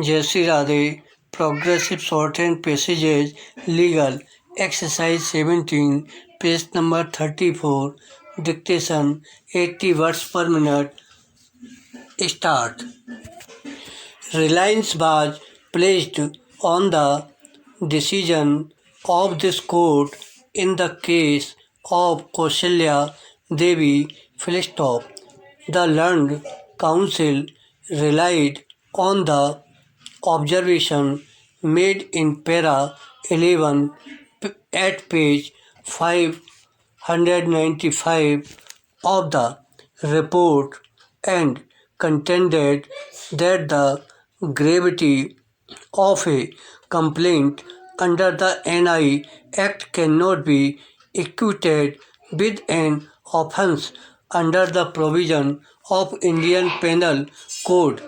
Shri Radhey, Progressive Shorthand Passages, Legal, Exercise 17, page number 34, Dictation, 80 words per minute, Start. Reliance was placed on the decision of this court in the case of Kaushalya Devi full stop. The learned counsel relied on the observation made in para 11 at page 595 of the report and contended that the gravity of a complaint under the NI Act cannot be equated with an offence under the provision of Indian Penal Code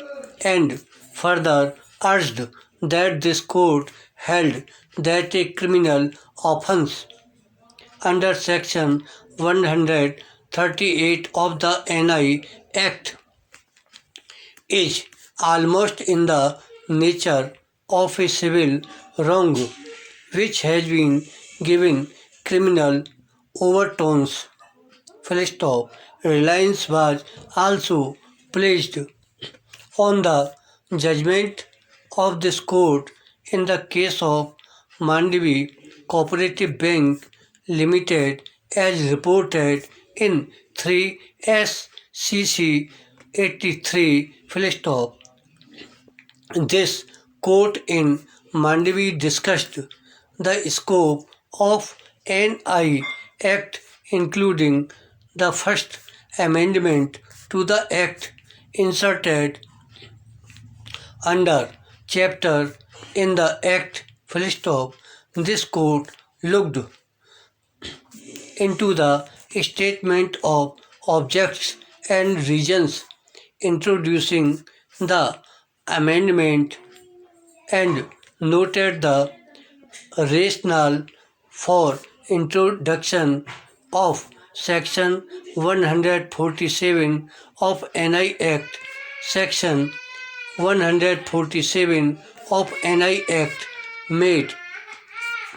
and further urged that this court held that a criminal offence under section 138 of the NI Act is almost in the nature of a civil wrong which has been given criminal overtones. Full stop. Reliance was also placed on the judgment of this court in the case of Mandavi Cooperative Bank Limited as reported in 3 SCC 83 full stop. This court in Mandavi discussed the scope of NI Act including the first amendment to the Act inserted under chapter in the Act full stop. This court looked into the statement of objects and reasons introducing the amendment and noted the rationale for introduction of section 147 of NI Act. Section 147 of NI Act made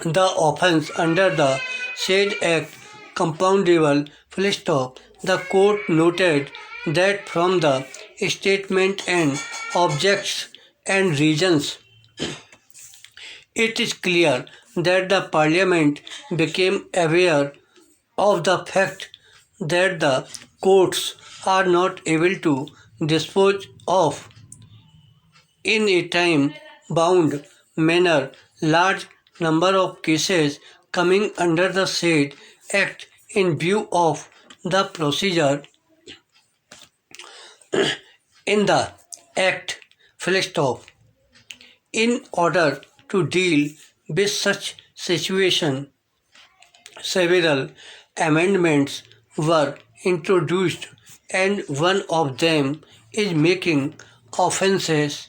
the offence under the said Act compoundable full stop. The court noted that from the statement and objects and reasons it is clear that the Parliament became aware of the fact that the courts are not able to dispose of in a time-bound manner large number of cases coming under the said Act in view of the procedure in the Act full stop. In order to deal with such situation, several amendments were introduced and one of them is making offences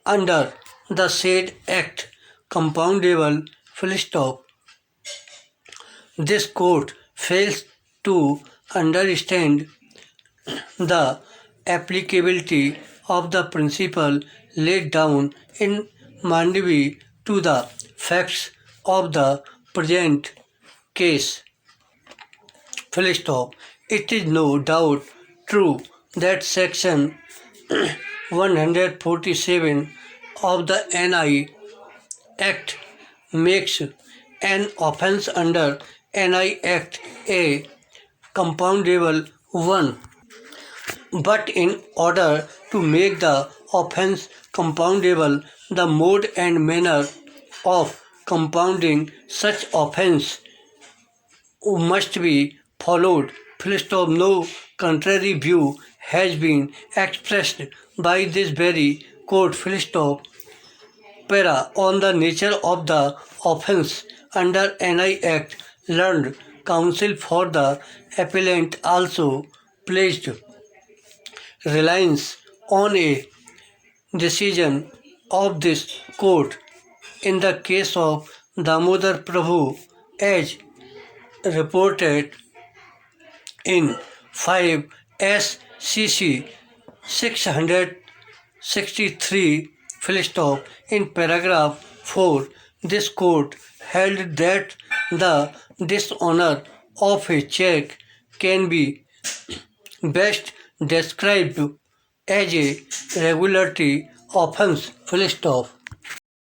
under the said Act compoundable full stop. This court fails to understand the applicability of the principle laid down in Mandavi to the facts of the present case. Full stop. It is no doubt true that section 147 of the NI Act makes an offence under NI Act a compoundable one. But in order to make the offence compoundable, the mode and manner of compounding such offence must be followed. Full stop. No contrary view has been expressed by this very court. Full stop. Para on the nature of the offence under NI Act, learned counsel for the appellant also placed reliance on a decision of this court in the case of Damodar Prabhu as reported in 5 SCC 63 full stop. In paragraph 4, this court held that the dishonor of a check can be best described as a regulatory offense full stop.